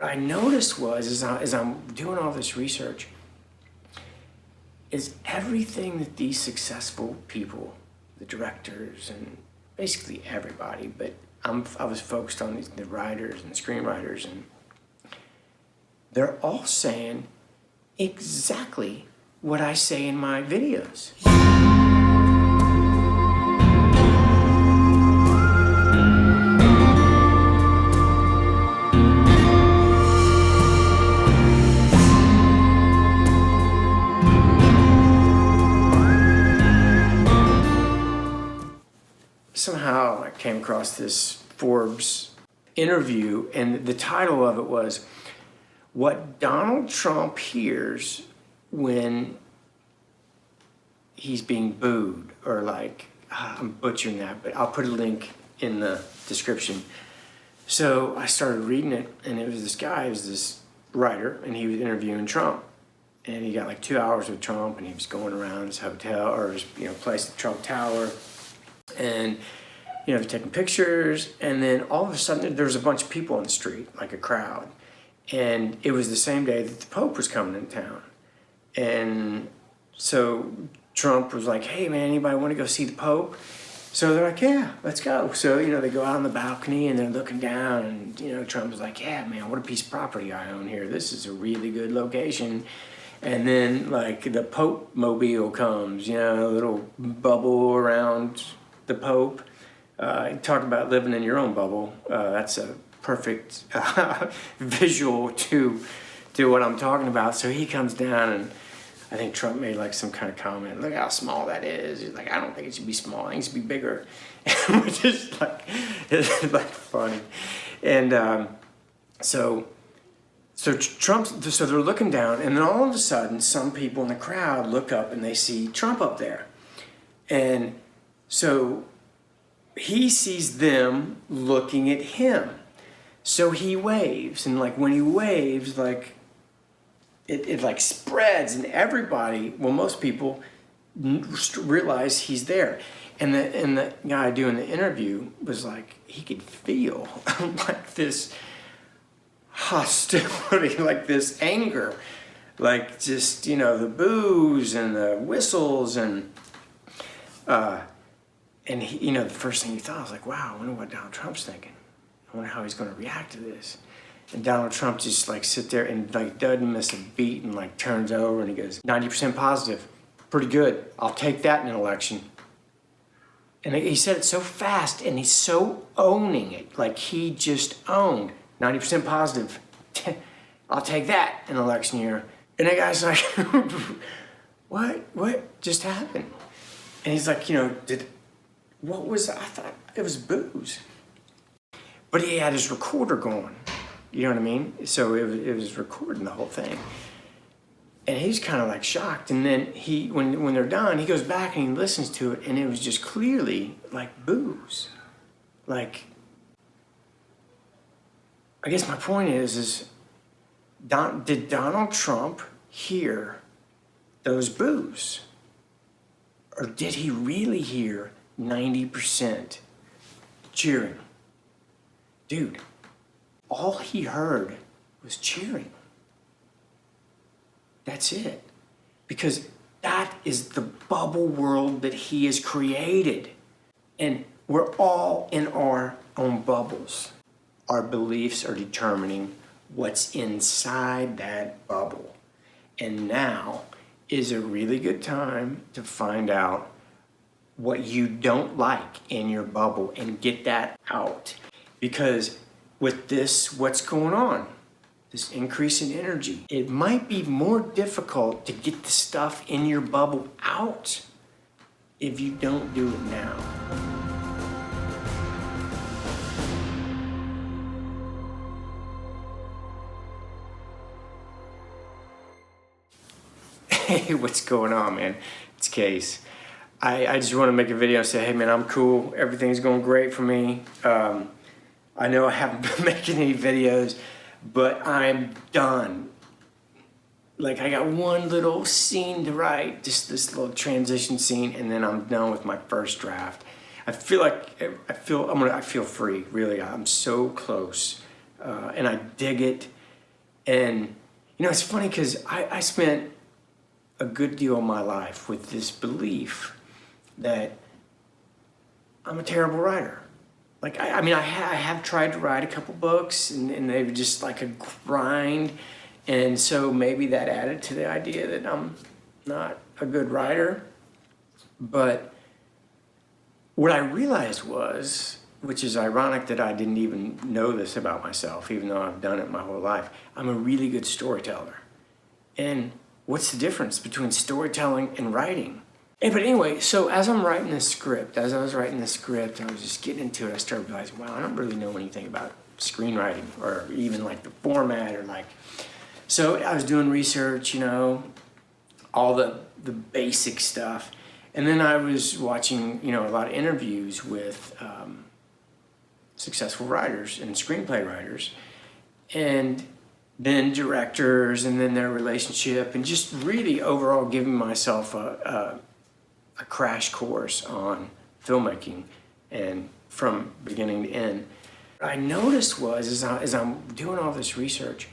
I noticed was, as I'm doing all this research, is everything that these successful people, the directors and basically everybody, but I was focused on the writers and the screenwriters, and they're all saying exactly what I say in my videos. Somehow I came across this Forbes interview, and the title of it was "What Donald Trump Hears When He's Being Booed," or like, I'm butchering that, but I'll put a link in the description. So I started reading it, and it was this guy, it was this writer, and he was interviewing Trump. And he got like 2 hours with Trump, and he was going around his hotel or his place at Trump Tower. And taking pictures, and then all of a sudden there was a bunch of people on the street, like a crowd, and it was the same day that the Pope was coming into town. And so Trump was like, "Hey man, anybody want to go see the Pope?" So they're like, "Yeah, let's go." So they go out on the balcony and they're looking down, and Trump was like, "Yeah man, what a piece of property I own here. This is a really good location." And then like the Pope mobile comes, a little bubble around the Pope. Talk about living in your own bubble. That's a perfect visual to what I'm talking about. So he comes down, and I think Trump made like some kind of comment. Look how small that is. He's like, "I don't think it should be small. I think it should be bigger," which is like, it's like funny. And so Trump. So they're looking down, and then all of a sudden, some people in the crowd look up and they see Trump up there, and so he sees them looking at him. So he waves, and like when he waves, like it like spreads, and everybody, well, most people realize he's there. And the guy doing the interview was like, he could feel like this hostility, like this anger, like just, the boos and the whistles, and he, the first thing he thought was like, "Wow, I wonder what Donald Trump's thinking. I wonder how he's going to react to this." And Donald Trump just like sit there and like doesn't miss a beat, and like turns over and he goes, "90% positive, pretty good. I'll take that in an election." And he said it so fast, and he's so owning it, like he just owned 90% positive. I'll take that in an election year. And the guy's like, what just happened? And he's like, what was, I thought it was booze. But he had his recorder going, you know what I mean? So it was recording the whole thing. And he's kind of like shocked. And then when they're done, he goes back and he listens to it, and it was just clearly like booze. Like, I guess my point is did Donald Trump hear those boos? Or did he really hear 90% cheering? Dude, all he heard was cheering. That's it. Because that is the bubble world that he has created. And we're all in our own bubbles. Our beliefs are determining what's inside that bubble. And now is a really good time to find out what you don't like in your bubble and get that out. Because with this, what's going on? This increase in energy, it might be more difficult to get the stuff in your bubble out if you don't do it now. Hey, what's going on, man? It's Case. I just want to make a video and say, hey man, I'm cool. Everything's going great for me. I know I haven't been making any videos, but I'm done. Like, I got one little scene to write, just this little transition scene, and then I'm done with my first draft. I feel free, really. I'm so close, and I dig it. And, it's funny because I spent a good deal of my life with this belief that I'm a terrible writer. Like, I have tried to write a couple books, and they were just like a grind. And so maybe that added to the idea that I'm not a good writer. But what I realized was, which is ironic that I didn't even know this about myself, even though I've done it my whole life, I'm a really good storyteller. And what's the difference between storytelling and writing? But anyway, so as I was writing this script, I was just getting into it, I started realizing, wow, I don't really know anything about screenwriting or even like the format or like, so I was doing research, all the basic stuff. And then I was watching, a lot of interviews with successful writers and screenplay writers, and then directors, and then their relationship, and just really overall giving myself a crash course on filmmaking and from beginning to end. What I noticed was, as I'm doing all this research,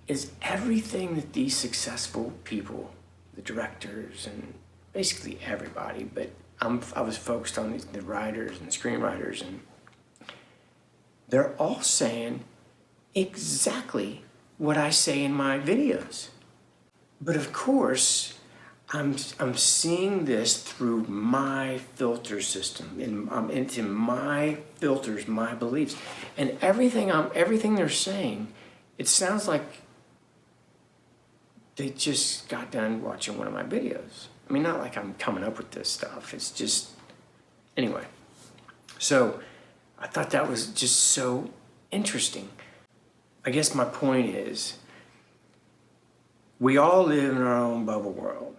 is everything that these successful people, the directors and basically everybody, but I was focused on the writers and the screenwriters, and they're all saying exactly what I say in my videos. But of course, I'm seeing this through my filter system, and I'm into my filters, my beliefs, and everything they're saying, it sounds like they just got done watching one of my videos. I mean, not like I'm coming up with this stuff. It's just, anyway. So I thought that was just so interesting. I guess my point is, we all live in our own bubble world.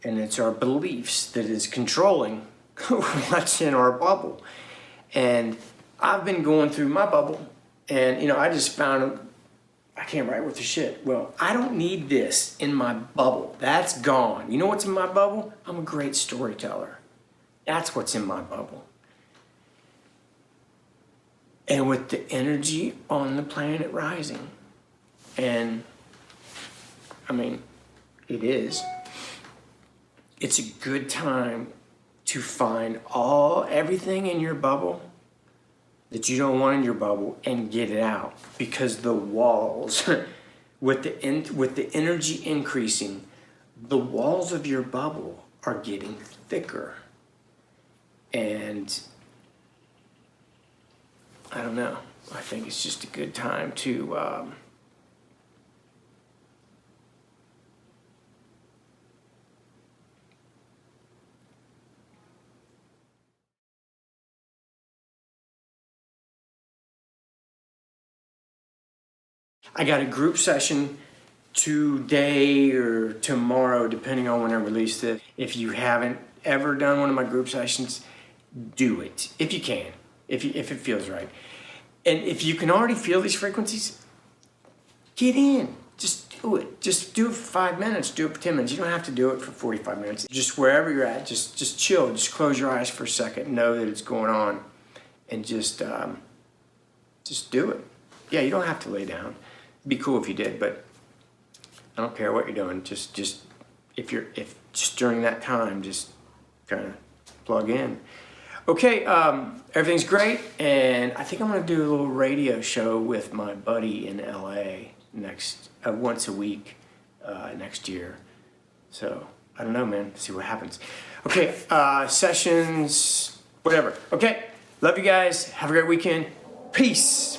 And it's our beliefs that is controlling what's in our bubble. And I've been going through my bubble, and, I just found I can't write worth a shit. Well, I don't need this in my bubble. That's gone. You know what's in my bubble? I'm a great storyteller. That's what's in my bubble. And with the energy on the planet rising, and it is, it's a good time to find everything in your bubble that you don't want in your bubble and get it out, because the walls, with the energy increasing, the walls of your bubble are getting thicker. And I don't know, I think it's just a good time to I got a group session today or tomorrow, depending on when I release this. If you haven't ever done one of my group sessions, do it if you can, if it feels right. And if you can already feel these frequencies, get in. Just do it. Just do it for 5 minutes. Do it for 10 minutes. You don't have to do it for 45 minutes. Just wherever you're at, just chill. Just close your eyes for a second. Know that it's going on, and just do it. Yeah, you don't have to lay down. It'd be cool if you did, but I don't care what you're doing. Just if during that time, just kind of plug in. Okay, everything's great, and I think I'm gonna do a little radio show with my buddy in LA once a week next year. So I don't know, man. See what happens. Okay, sessions, whatever. Okay, love you guys. Have a great weekend. Peace.